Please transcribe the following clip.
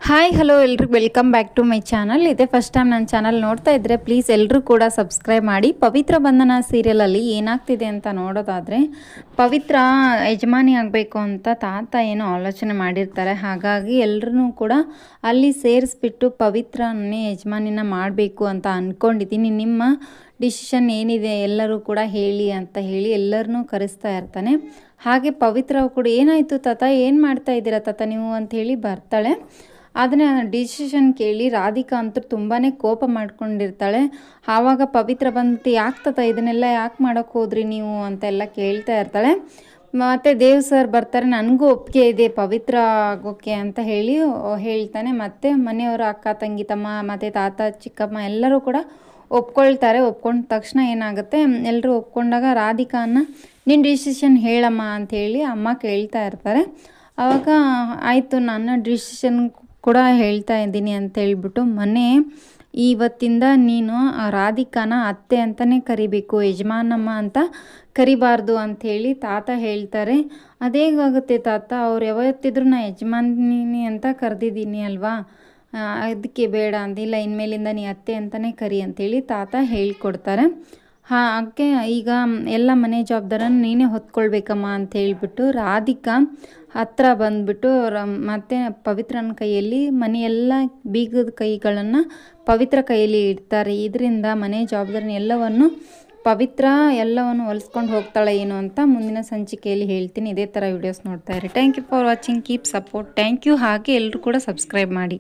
Hi hello ಎಲ್ರಿಗೂ welcome back to my channel. ಇದೇ first time ನನ್ನ ಚಾನಲ್ ನೋಡ್ತಾ ಇದ್ದರೆ ಪ್ಲೀಸ್ ಎಲ್ಲರೂ ಕೂಡ ಸಬ್ಸ್ಕ್ರೈಬ್ ಮಾಡಿ. ಪವಿತ್ರ ಬಂಧನ ಸೀರಿಯಲಲ್ಲಿ ಏನಾಗ್ತಿದೆ ಅಂತ ನೋಡೋದಾದರೆ, ಪವಿತ್ರ ಯಜಮಾನಿ ಆಗಬೇಕು ಅಂತ ತಾತ ಏನೋ ಆಲೋಚನೆ ಮಾಡಿರ್ತಾರೆ. ಹಾಗಾಗಿ ಎಲ್ಲರೂ ಕೂಡ ಅಲ್ಲಿ ಸೇರಿಸ್ಬಿಟ್ಟು ಪವಿತ್ರನೇ ಯಜಮಾನಿನ ಮಾಡಬೇಕು ಅಂತ ಅಂದ್ಕೊಂಡಿದ್ದೀನಿ. ನಿಮ್ಮ ಡಿಸಿಷನ್ ಏನಿದೆ ಎಲ್ಲರೂ ಕೂಡ ಹೇಳಿ ಅಂತ ಹೇಳಿ ಎಲ್ಲರನ್ನೂ ಕರೆಸ್ತಾ ಇರ್ತಾನೆ. ಹಾಗೆ ಪವಿತ್ರ ಕೂಡ ಏನಾಯಿತು ತಾತ, ಏನು ಮಾಡ್ತಾ ಇದ್ದೀರಾ ತಾತ ನೀವು ಅಂತ ಹೇಳಿ ಬರ್ತಾಳೆ. ಅದನ್ನ ಡಿಸಿಷನ್ ಕೇಳಿ ರಾಧಿಕಾ ಅಂತೂ ತುಂಬಾ ಕೋಪ ಮಾಡ್ಕೊಂಡಿರ್ತಾಳೆ. ಆವಾಗ ಪವಿತ್ರ ಬಂದ್ಬಿಟ್ಟು ಯಾಕೆ ತಾತ ಇದನ್ನೆಲ್ಲ ಯಾಕೆ ಮಾಡೋಕ್ಕೆ ಹೋದ್ರಿ ನೀವು ಅಂತೆಲ್ಲ ಕೇಳ್ತಾ ಇರ್ತಾಳೆ. ಮತ್ತು ದೇವ್ ಸರ್ ಬರ್ತಾರೆ, ನನಗೂ ಒಪ್ಪಿಗೆ ಇದೆ ಪವಿತ್ರ ಆಗೋಕ್ಕೆ ಅಂತ ಹೇಳಿ ಹೇಳ್ತಾನೆ. ಮತ್ತು ಮನೆಯವರು ಅಕ್ಕ ತಂಗಿ ತಮ್ಮ ಮತ್ತು ತಾತ ಚಿಕ್ಕಮ್ಮ ಎಲ್ಲರೂ ಕೂಡ ಒಪ್ಕೊಳ್ತಾರೆ. ಒಪ್ಕೊಂಡ ತಕ್ಷಣ ಏನಾಗುತ್ತೆ, ಎಲ್ಲರೂ ಒಪ್ಕೊಂಡಾಗ ರಾಧಿಕಾನ ನಿನ್ನ ಡಿಸಿಷನ್ ಹೇಳಮ್ಮ ಅಂಥೇಳಿ ಅಮ್ಮ ಕೇಳ್ತಾ ಇರ್ತಾರೆ. ಆವಾಗ ಆಯಿತು ನನ್ನ ಡಿಸಿಷನ್ ಕೂಡ ಹೇಳ್ತಾ ಇದ್ದೀನಿ ಅಂತ ಹೇಳ್ಬಿಟ್ಟು, ಇವತ್ತಿಂದ ನೀನು ರಾಧಿಕಾನ ಅತ್ತೆ ಅಂತಲೇ ಕರಿಬೇಕು, ಯಜಮಾನಮ್ಮ ಅಂತ ಕರಿಬಾರ್ದು ಅಂಥೇಳಿ ತಾತ ಹೇಳ್ತಾರೆ. ಅದೇಗಾಗುತ್ತೆ ತಾತ, ಅವ್ರು ಯಾವತ್ತಿದ್ರೂ ನಾ ಯಜಮಾನಿನಿ ಅಂತ ಕರೆದಿದ್ದೀನಿ ಅಲ್ವಾ, ಅದಕ್ಕೆ ಬೇಡ ಅಂದಿಲ್ಲ, ಇನ್ಮೇಲಿಂದ ನೀ ಅತ್ತೆ ಅಂತಲೇ ಕರಿ ಅಂಥೇಳಿ ತಾತ ಹೇಳ್ಕೊಡ್ತಾರೆ. ಹಾಗೆ ಈಗ ಎಲ್ಲ ಮನೆ ಜವಾಬ್ದಾರನ ನೀನೇ ಹೊತ್ಕೊಳ್ಬೇಕಮ್ಮ ಅಂತ ಹೇಳ್ಬಿಟ್ಟು ರಾಧಿಕಾ ಹತ್ರ ಬಂದುಬಿಟ್ಟು ಮತ್ತು ಪವಿತ್ರನ ಕೈಯಲ್ಲಿ ಮನೆಯೆಲ್ಲ ಬೀಗದ ಕೈಗಳನ್ನು ಪವಿತ್ರ ಕೈಯಲ್ಲಿ ಇಡ್ತಾರೆ. ಇದರಿಂದ ಮನೆ ಜವಾಬ್ದಾರಿ ಎಲ್ಲವನ್ನು ಪವಿತ್ರ ಎಲ್ಲವನ್ನು ಹೊಲಿಸ್ಕೊಂಡು ಹೋಗ್ತಾಳೆ ಏನು ಅಂತ ಮುಂದಿನ ಸಂಚಿಕೆಯಲ್ಲಿ ಹೇಳ್ತೀನಿ. ಇದೇ ಥರ ವೀಡಿಯೋಸ್ ನೋಡ್ತಾ ಇರಿ. Thank you for watching, keep support. Thank you. ಹಾಗೆ ಎಲ್ಲರೂ ಕೂಡ ಸಬ್ಸ್ಕ್ರೈಬ್ ಮಾಡಿ.